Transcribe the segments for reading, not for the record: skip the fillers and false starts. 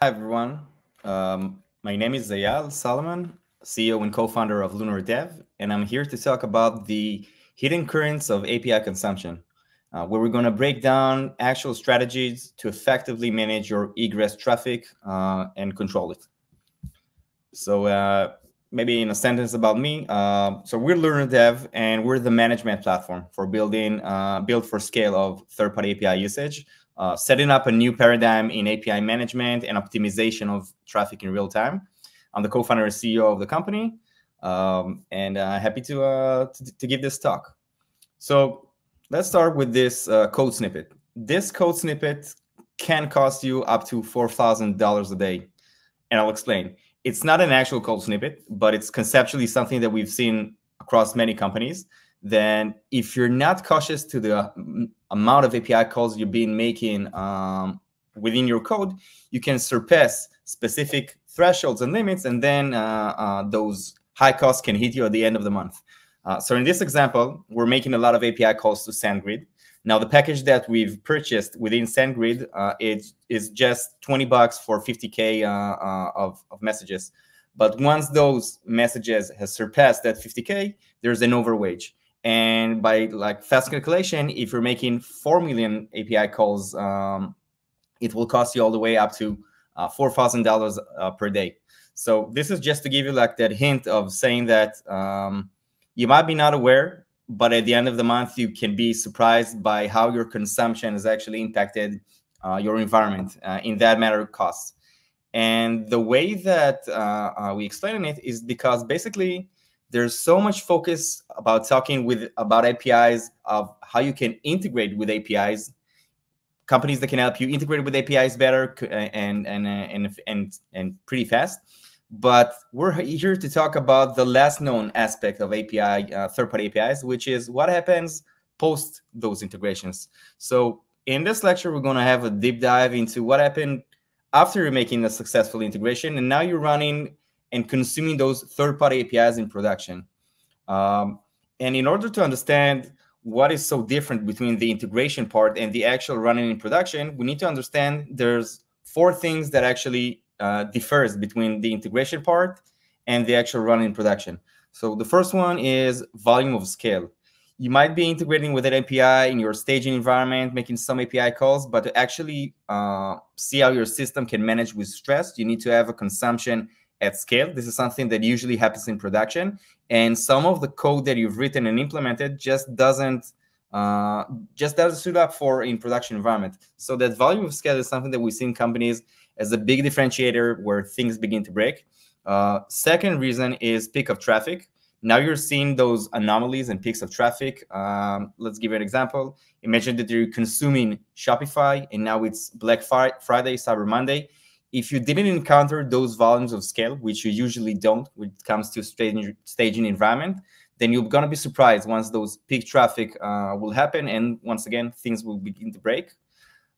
Hi, everyone. My name is Eyal Solomon, CEO and co-founder of Lunar.dev, and I'm here to talk about the hidden currents of API consumption, where we're going to break down actual strategies to effectively manage your egress traffic and control it. So maybe in a sentence about me, so we're Lunar.dev, and we're the management platform for building built for scale of third-party API usage. Setting up a new paradigm in API management and optimization of traffic in real time. I'm the co-founder and CEO of the company, and happy to give this talk. So let's start with this code snippet. This code snippet can cost you up to $4,000 a day, and I'll explain. It's not an actual code snippet, but it's conceptually something that we've seen across many companies. Then if you're not cautious to the amount of API calls you've been making within your code, you can surpass specific thresholds and limits, and then those high costs can hit you at the end of the month. So in this example, we're making a lot of API calls to SendGrid. Now, the package that we've purchased within SendGrid is just $20 for 50K of messages. But once those messages has surpassed that 50K, there's an overwage. And by fast calculation, if you're making 4 million API calls, it will cost you all the way up to $4,000 per day. So this is just to give you that hint of saying that you might be not aware, but at the end of the month, you can be surprised by how your consumption has actually impacted your environment, in that matter of costs. And the way that we explain it is because basically there's so much focus about talking about APIs, of how you can integrate with APIs, companies that can help you integrate with APIs better and pretty fast. But we're here to talk about the last known aspect of API, third-party APIs, which is what happens post those integrations. So in this lecture, we're going to have a deep dive into what happened after you're making a successful integration, and now you're running and consuming those third-party APIs in production. And in order to understand what is so different between the integration part and the actual running in production, we need to understand there's 4 things that actually differs between the integration part and the actual running in production. So the first one is volume of scale. You might be integrating with an API in your staging environment, making some API calls, but to actually see how your system can manage with stress, you need to have a consumption at scale. This is something that usually happens in production, and some of the code that you've written and implemented just doesn't suit up for in production environment. So that volume of scale is something that we see in companies as a big differentiator where things begin to break. Second reason is peak of traffic. Now you're seeing those anomalies and peaks of traffic. Let's give you an example. Imagine that you're consuming Shopify, and now it's Black Friday, Cyber Monday. If you didn't encounter those volumes of scale, which you usually don't when it comes to staging environment, then you're going to be surprised once those peak traffic will happen. And once again, things will begin to break.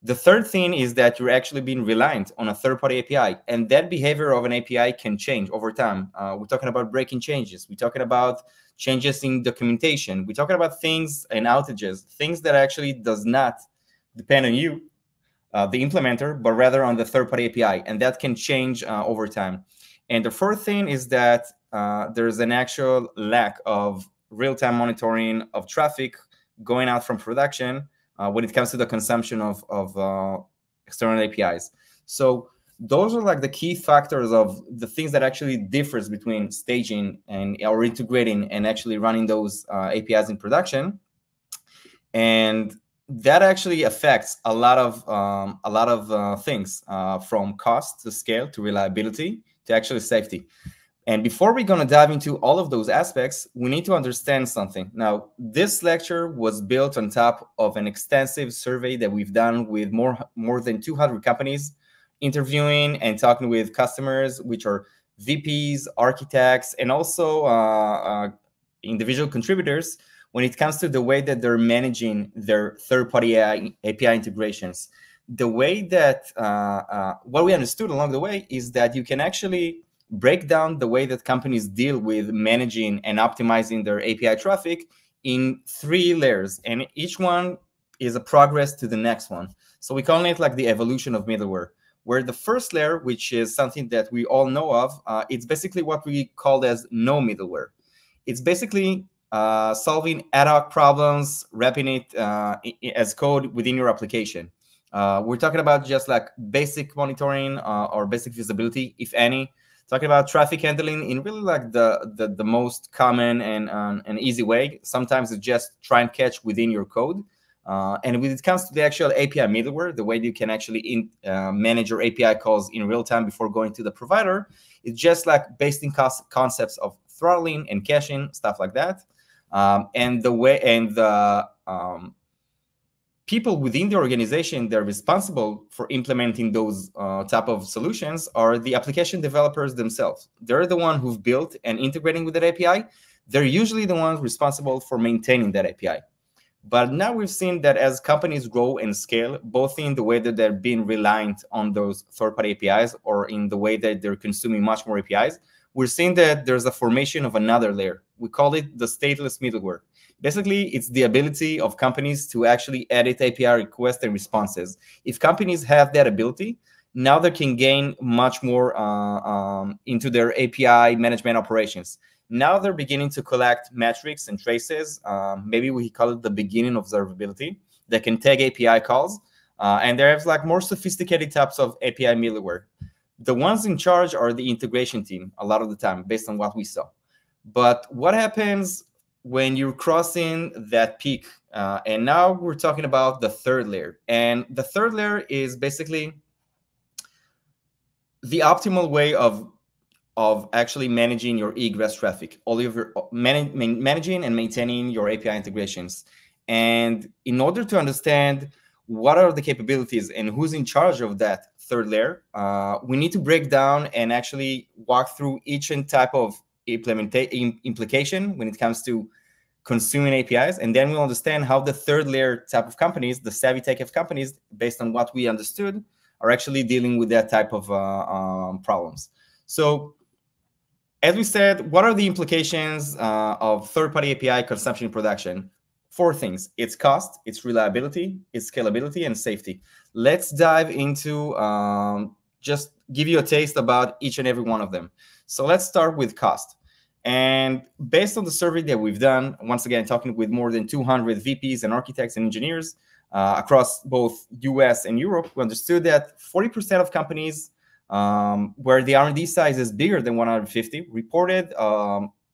The third thing is that you're actually being reliant on a third-party API, and that behavior of an API can change over time. We're talking about breaking changes. We're talking about changes in documentation. We're talking about things and outages, things that actually does not depend on you, the implementer, but rather on the third-party API, and that can change over time. And the fourth thing is that there's an actual lack of real-time monitoring of traffic going out from production when it comes to the consumption of external APIs. So those are the key factors of the things that actually differs between staging or integrating and actually running those APIs in production. And that actually affects a lot of things, from cost to scale to reliability to actually safety. And before we're going to dive into all of those aspects, we need to understand something. Now, this lecture was built on top of an extensive survey that we've done with more than 200 companies, interviewing and talking with customers, which are VPs, architects, and also individual contributors when it comes to the way that they're managing their third-party API integrations. The way that what we understood along the way is that you can actually break down the way that companies deal with managing and optimizing their API traffic in 3 layers, and each one is a progress to the next one. So we call it the evolution of middleware. where the first layer, which is something that we all know of, it's basically what we call as no middleware. It's basically solving ad hoc problems, wrapping it as code within your application. We're talking about just like basic monitoring or basic visibility, if any. Talking about traffic handling in really like the most common and easy way. Sometimes it's just try and catch within your code. And when it comes to the actual API middleware, the way you can actually manage your API calls in real time before going to the provider, it's just like based in concepts of throttling and caching, stuff like that. And the people within the organization that are responsible for implementing those type of solutions are the application developers themselves. They're the one who've built and integrating with that API. They're usually the ones responsible for maintaining that API. But now we've seen that as companies grow and scale, both in the way that they're being reliant on those third-party APIs or in the way that they're consuming much more APIs, we're seeing that there's a formation of another layer. We call it the stateless middleware. Basically, it's the ability of companies to actually edit API requests and responses. If companies have that ability, now they can gain much more into their API management operations. Now they're beginning to collect metrics and traces. Maybe we call it the beginning of observability. They can tag API calls, and there's like more sophisticated types of API middleware. The ones in charge are the integration team a lot of the time, based on what we saw. But what happens when you're crossing that peak? And now we're talking about the third layer. And the third layer is basically the optimal way of actually managing your egress traffic, all of your managing and maintaining your API integrations. And in order to understand what are the capabilities and who's in charge of that third layer, we need to break down and actually walk through each type of implication when it comes to consuming APIs. And then we'll understand how the third layer type of companies, the savvy tech companies, based on what we understood, are actually dealing with that type of problems. So as we said, what are the implications of third-party API consumption in production? 4 things. It's cost, it's reliability, it's scalability, and safety. Let's dive into just give you a taste about each and every one of them. So let's start with cost. And based on the survey that we've done, once again, talking with more than 200 VPs and architects and engineers across both US and Europe, we understood that 40% of companies where the R&D size is bigger than 150 reported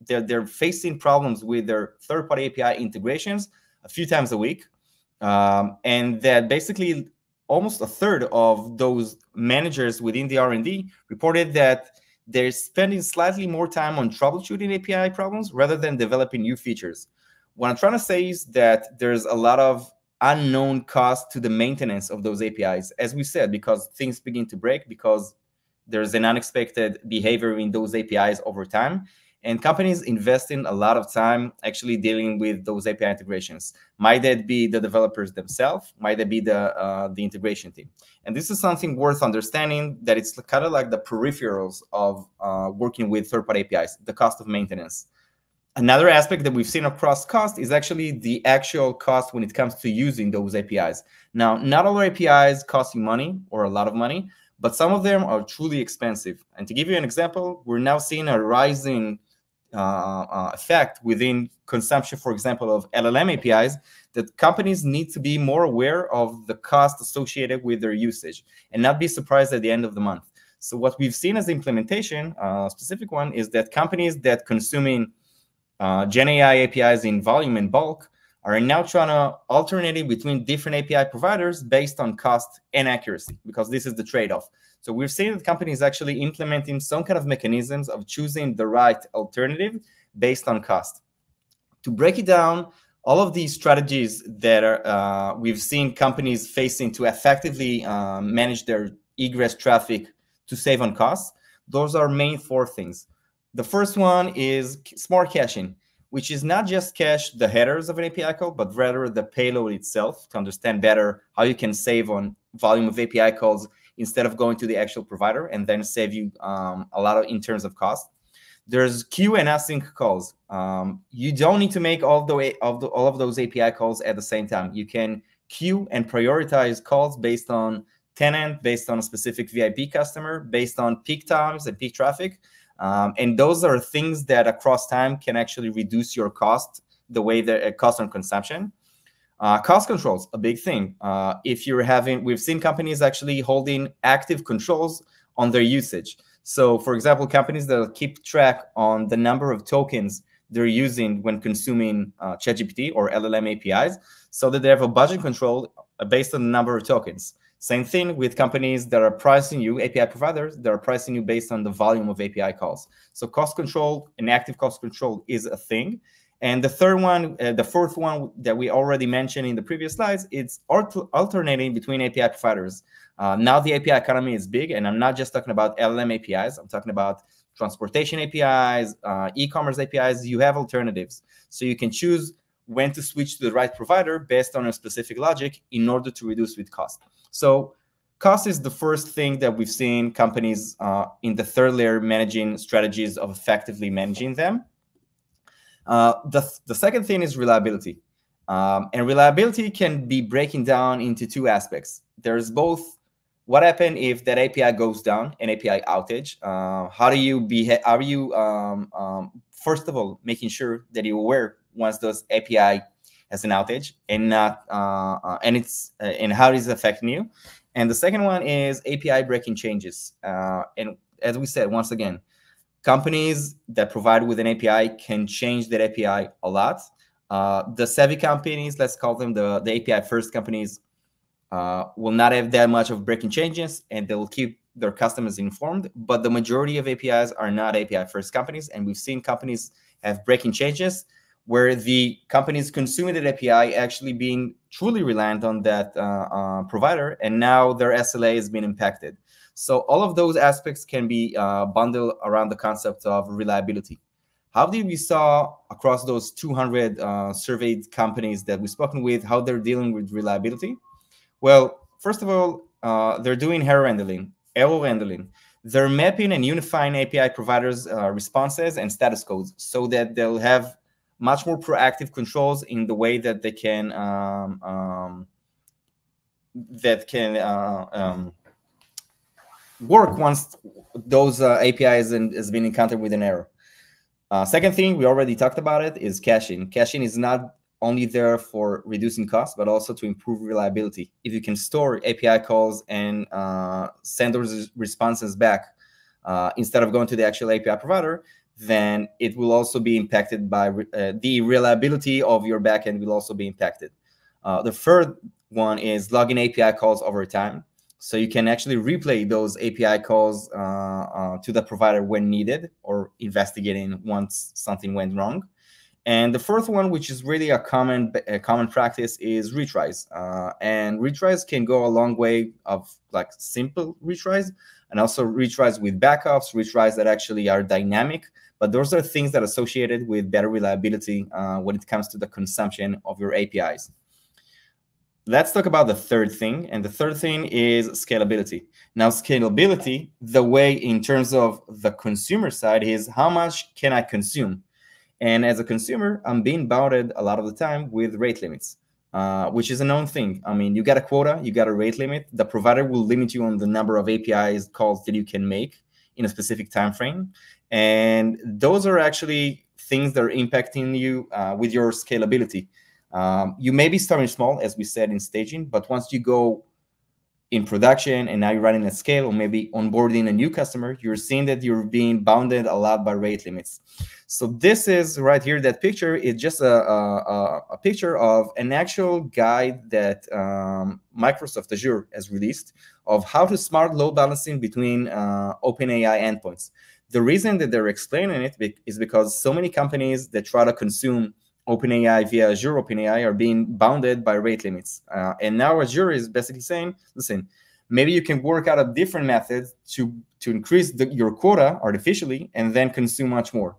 they're facing problems with their third-party API integrations a few times a week. And that basically almost a third of those managers within the R&D reported that they're spending slightly more time on troubleshooting API problems rather than developing new features. What I'm trying to say is that there's a lot of unknown cost to the maintenance of those APIs, as we said, because things begin to break, because there's an unexpected behavior in those APIs over time. And companies invest in a lot of time actually dealing with those API integrations. Might that be the developers themselves? Might that be the integration team? And this is something worth understanding, that it's kind of like the peripherals of working with third-party APIs, the cost of maintenance. Another aspect that we've seen across cost is actually the actual cost when it comes to using those APIs. Now, not all APIs cost you money or a lot of money, but some of them are truly expensive. And to give you an example, we're now seeing a rising effect within consumption, for example, of LLM APIs, that companies need to be more aware of the cost associated with their usage and not be surprised at the end of the month. So what we've seen as the implementation, specific one, is that companies that consuming Gen AI APIs in volume and bulk are now trying to alternate between different API providers based on cost and accuracy, because this is the trade-off. So we're seeing that companies actually implementing some kind of mechanisms of choosing the right alternative based on cost. To break it down, all of these strategies that are, we've seen companies facing to effectively manage their egress traffic to save on costs, those are main 4 things. The first one is smart caching, which is not just cache the headers of an API call, but rather the payload itself, to understand better how you can save on volume of API calls instead of going to the actual provider, and then save you a lot in terms of cost. There's queue and async calls. You don't need to make all of those API calls at the same time. You can queue and prioritize calls based on tenant, based on a specific VIP customer, based on peak times and peak traffic. And those are things that across time can actually reduce your cost, the way that cost on consumption. Cost controls, a big thing. If you're having, we've seen companies actually holding active controls on their usage. So for example, companies that keep track on the number of tokens they're using when consuming ChatGPT or LLM APIs, so that they have a budget control based on the number of tokens. Same thing with companies that are pricing you, API providers, that are pricing you based on the volume of API calls. So cost control and active cost control is a thing. And the third one, the fourth one that we already mentioned in the previous slides, it's alternating between API providers. Now the API economy is big, and I'm not just talking about LLM APIs. I'm talking about transportation APIs, e-commerce APIs. You have alternatives. So you can choose when to switch to the right provider based on a specific logic in order to reduce with cost. So cost is the first thing that we've seen companies in the third layer managing strategies of effectively managing them. The second thing is reliability. And reliability can be breaking down into two aspects. There's both what happens if that API goes down, an API outage. How do you behave? Are you, first of all, making sure that you're aware once those API has an outage and not, and how is it affecting you? And the second one is API breaking changes. And as we said, once again, companies that provide with an API can change that API a lot. The savvy companies, let's call them the API first companies, will not have that much of breaking changes, and they will keep their customers informed. But the majority of APIs are not API first companies, and we've seen companies have breaking changes where the companies consuming that API actually being truly reliant on that provider, and now their SLA has been impacted. So all of those aspects can be bundled around the concept of reliability. How did we saw across those 200 surveyed companies that we've spoken with, how they're dealing with reliability? Well, first of all, they're doing error handling. They're mapping and unifying API providers' responses and status codes so that they'll have much more proactive controls in the way that they can work once those APIs has been encountered with an error. Second thing, we already talked about it, is caching. Caching is not only there for reducing costs, but also to improve reliability. If you can store API calls and send those responses back instead of going to the actual API provider, then it will also be impacted by the reliability of your backend will also be impacted. The third one is logging API calls over time. So you can actually replay those API calls to the provider when needed, or investigating once something went wrong. And the fourth one, which is really a common practice, is retries. And retries can go a long way of like simple retries, and also retries with backups, retries that actually are dynamic. But those are things that are associated with better reliability when it comes to the consumption of your APIs. Let's talk about the third thing, and the third thing is scalability. Now, scalability, the way in terms of the consumer side, is how much can I consume? And as a consumer, I'm being bounded a lot of the time with rate limits, which is a known thing. I mean, you got a quota, you got a rate limit. The provider will limit you on the number of APIs calls that you can make in a specific time frame. And those are actually things that are impacting you with your scalability. You may be starting small, as we said in staging, but once you go in production and now you're running at scale, or maybe onboarding a new customer, you're seeing that you're being bounded a lot by rate limits. So this is right here, that picture is just a picture of an actual guide that Microsoft Azure has released of how to smart load balancing between OpenAI endpoints. The reason that they're explaining it is because so many companies that try to consume OpenAI via Azure OpenAI are being bounded by rate limits. And now Azure is basically saying, listen, maybe you can work out a different method to increase your quota artificially and then consume much more.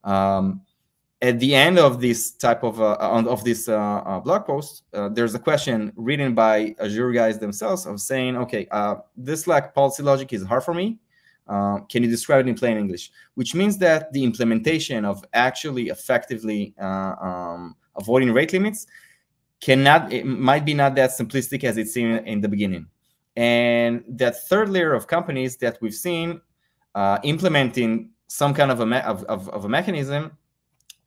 At the end of this type of blog post, there's a question written by Azure guys themselves of saying, okay, this like policy logic is hard for me. Can you describe it in plain English? Which means that the implementation of actually effectively avoiding rate limits it might be not that simplistic as it seemed in the beginning. And that third layer of companies that we've seen implementing some kind of a mechanism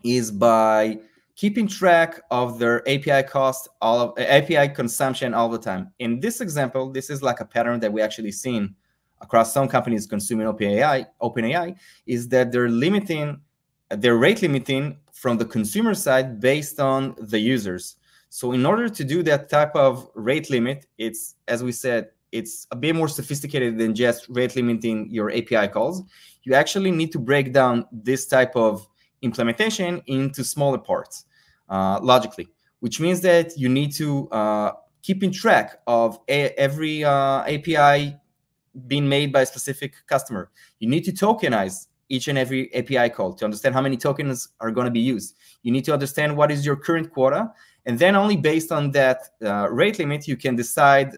is by keeping track of their API cost, API consumption all the time. In this example, this is like a pattern that we actually seen across some companies consuming OpenAI, is that they're rate limiting from the consumer side based on the users. So in order to do that type of rate limit, it's, as we said, it's a bit more sophisticated than just rate limiting your API calls. You actually need to break down this type of implementation into smaller parts logically, which means that you need to keep in track of every API being made by a specific customer. You need to tokenize each and every API call to understand how many tokens are going to be used. You need to understand what is your current quota, and then only based on that rate limit, you can decide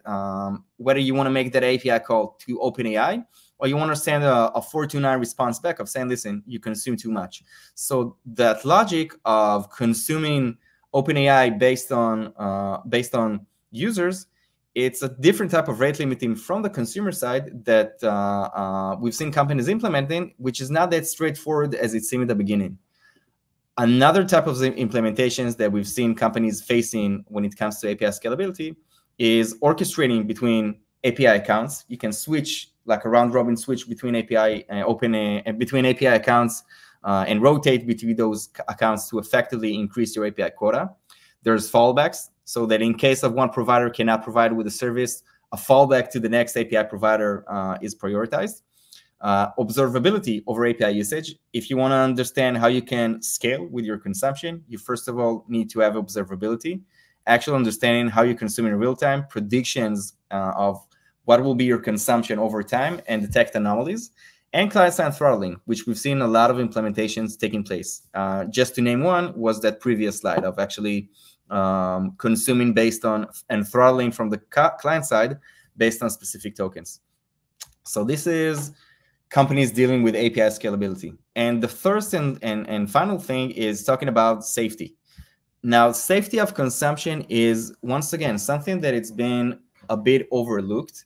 whether you want to make that API call to OpenAI, or you want to send a 429 response back of saying, listen, you consume too much. So that logic of consuming OpenAI based on users, it's a different type of rate limiting from the consumer side that we've seen companies implementing, which is not that straightforward as it seemed at the beginning. Another type of implementations that we've seen companies facing when it comes to API scalability is orchestrating between API accounts. You can switch, like a round-robin switch between API accounts and rotate between those accounts to effectively increase your API quota. There's fallbacks, so that in case of one provider cannot provide with a service, a fallback to the next API provider is prioritized. Observability over API usage. If you want to understand how you can scale with your consumption, you first of all need to have observability, actual understanding how you consume in real time, predictions of what will be your consumption over time, and detect anomalies, and client-side throttling, which we've seen a lot of implementations taking place. Just to name one was that previous slide of actually consuming based on and throttling from the client side based on specific tokens. So this is companies dealing with API scalability. And the first and final thing is talking about safety. Now, safety of consumption is, once again, something that it's been a bit overlooked.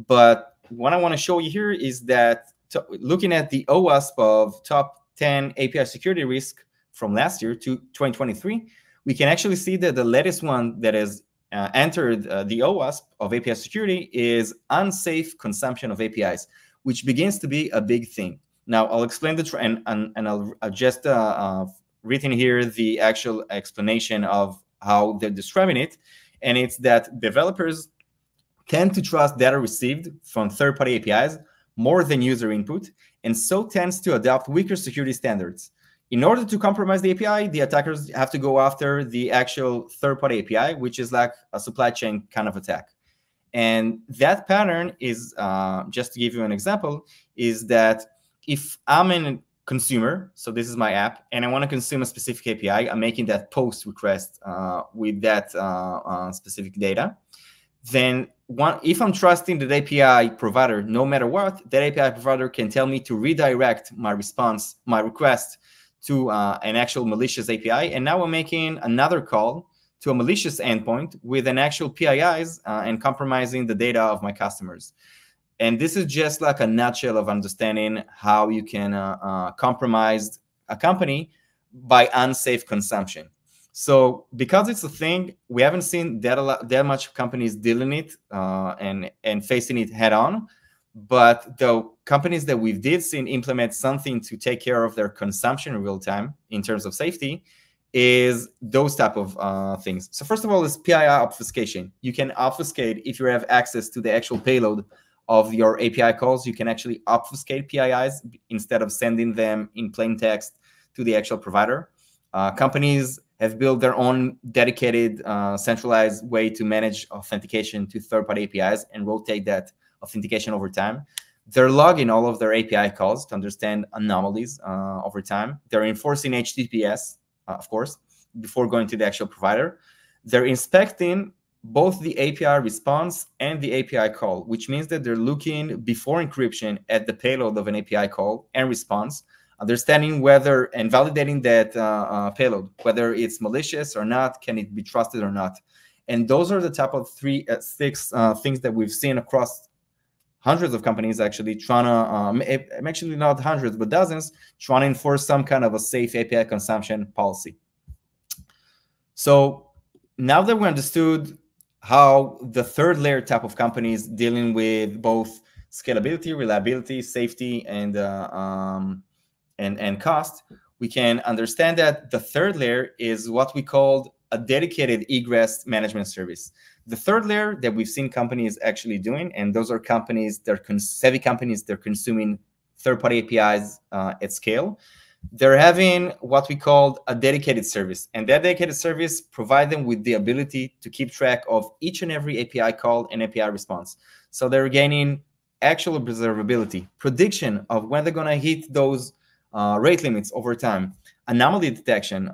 But what I want to show you here is that looking at the OWASP of top 10 API security risk from last year to 2023, we can actually see that the latest one that has entered the OWASP of API security is unsafe consumption of APIs, which begins to be a big thing. Now, I'll explain the trend, and I'll just written here the actual explanation of how they're describing it. And it's that developers tend to trust data received from third-party APIs more than user input, and so tends to adopt weaker security standards. In order to compromise the API, the attackers have to go after the actual third-party API, which is like a supply chain kind of attack. And that pattern is, just to give you an example, is that if I'm a consumer, so this is my app, and I want to consume a specific API, I'm making that post request with that specific data, then if I'm trusting that API provider, no matter what, that API provider can tell me to redirect my response, my request to an actual malicious API. And now I'm making another call to a malicious endpoint with an actual PIIs and compromising the data of my customers. And this is just like a nutshell of understanding how you can compromise a company by unsafe consumption. So because it's a thing, we haven't seen that much companies dealing it and facing it head on. But the companies that we did see implement something to take care of their consumption in real time in terms of safety is those type of things. So first of all, is PII obfuscation. You can obfuscate if you have access to the actual payload of your API calls. You can actually obfuscate PIIs instead of sending them in plain text to the actual provider. Companies have built their own dedicated centralized way to manage authentication to third-party APIs and rotate that authentication over time. They're logging all of their API calls to understand anomalies over time. They're enforcing HTTPS, of course, before going to the actual provider. They're inspecting both the API response and the API call, which means that they're looking before encryption at the payload of an API call and response, understanding whether and validating that payload, whether it's malicious or not, can it be trusted or not. And those are the type of six things that we've seen across hundreds of companies actually trying to, actually not hundreds, but dozens, trying to enforce some kind of a safe API consumption policy. So now that we understood how the third layer type of companies dealing with both scalability, reliability, safety, and cost, we can understand that the third layer is what we called a dedicated egress management service. The third layer that we've seen companies actually doing, and those are companies, they're savvy companies, they're consuming third-party APIs at scale. They're having what we call a dedicated service, and that dedicated service provides them with the ability to keep track of each and every API call and API response. So they're gaining actual observability, prediction of when they're going to hit those rate limits over time, anomaly detection,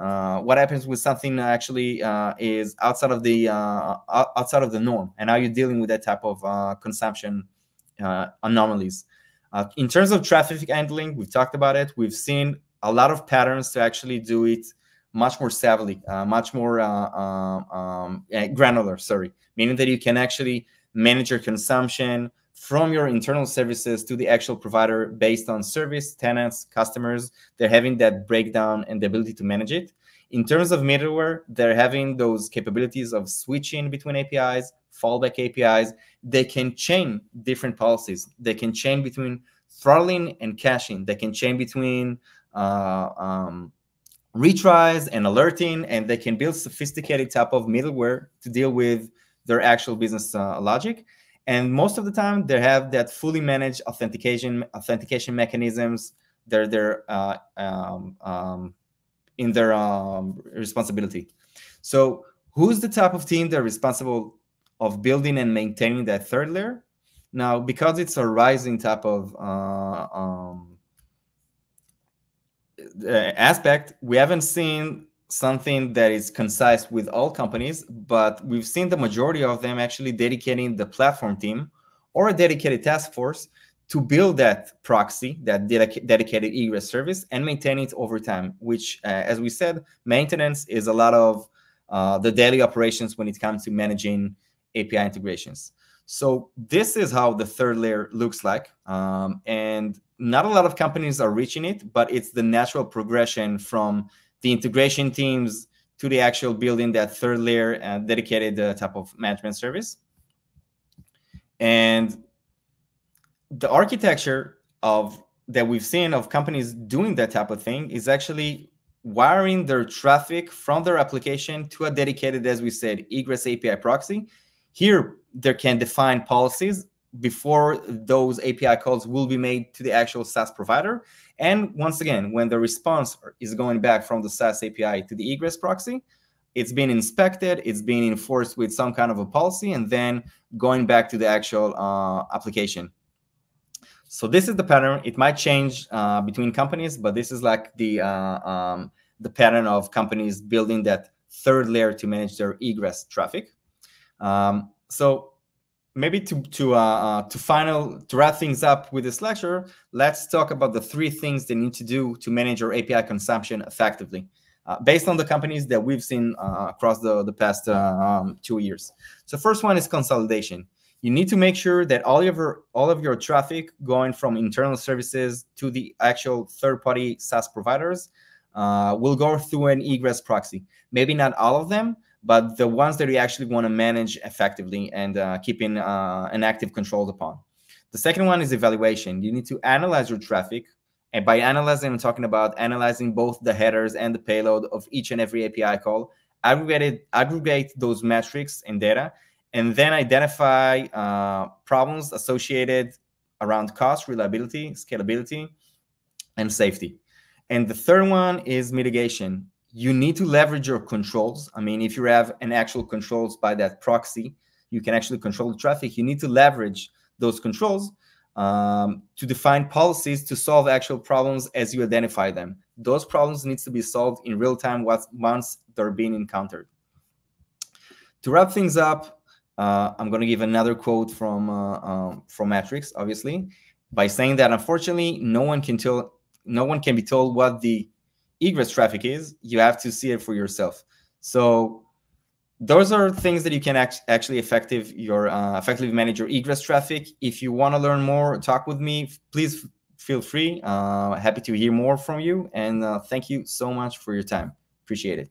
what happens with something actually is outside of the norm, and how you're dealing with that type of consumption anomalies. In terms of traffic handling, we've talked about it. We've seen a lot of patterns to actually do it much more savvily, much more granular, meaning that you can actually manage your consumption from your internal services to the actual provider based on service, tenants, customers. They're having that breakdown and the ability to manage it. In terms of middleware, they're having those capabilities of switching between APIs, fallback APIs. They can chain different policies. They can chain between throttling and caching. They can chain between retries and alerting, and they can build sophisticated type of middleware to deal with their actual business logic. And most of the time, they have that fully managed authentication mechanisms. They're in their responsibility. So who's the type of team that's responsible of building and maintaining that third layer? Now, because it's a rising type of aspect, we haven't seen something that is concise with all companies, but we've seen the majority of them actually dedicating the platform team or a dedicated task force to build that proxy, that dedicated egress service, and maintain it over time, which, as we said, maintenance is a lot of the daily operations when it comes to managing API integrations. So this is how the third layer looks like. And not a lot of companies are reaching it, but it's the natural progression from the integration teams to the actual building that third layer and dedicated type of management service. And the architecture that we've seen of companies doing that type of thing is actually wiring their traffic from their application to a dedicated, as we said, egress API proxy. Here, they can define policies before those API calls will be made to the actual SaaS provider. And once again, when the response is going back from the SaaS API to the egress proxy, it's been inspected, it's being enforced with some kind of a policy, and then going back to the actual application. So this is the pattern. It might change between companies, but this is like the pattern of companies building that third layer to manage their egress traffic. So maybe to wrap things up with this lecture, let's talk about the 3 things they need to do to manage your API consumption effectively, based on the companies that we've seen across the past 2 years. So first one is consolidation. You need to make sure that all of your traffic going from internal services to the actual third-party SaaS providers will go through an egress proxy. Maybe not all of them, but the ones that you actually want to manage effectively and keeping an active control upon. The second one is evaluation. You need to analyze your traffic. And by analyzing, I'm talking about analyzing both the headers and the payload of each and every API call, aggregate those metrics and data, and then identify problems associated around cost, reliability, scalability, and safety. And the third one is mitigation. You need to leverage your controls. I mean, if you have an actual controls by that proxy, you can actually control the traffic. You need to leverage those controls to define policies to solve actual problems as you identify them. Those problems need to be solved in real time once they're being encountered. To wrap things up, I'm going to give another quote from Matrix, obviously, by saying that unfortunately, no one can be told what the egress traffic is. You have to see it for yourself. So those are things that you can actually effectively manage your egress traffic. If you want to learn more, talk with me, please feel free. Happy to hear more from you. And thank you so much for your time. Appreciate it.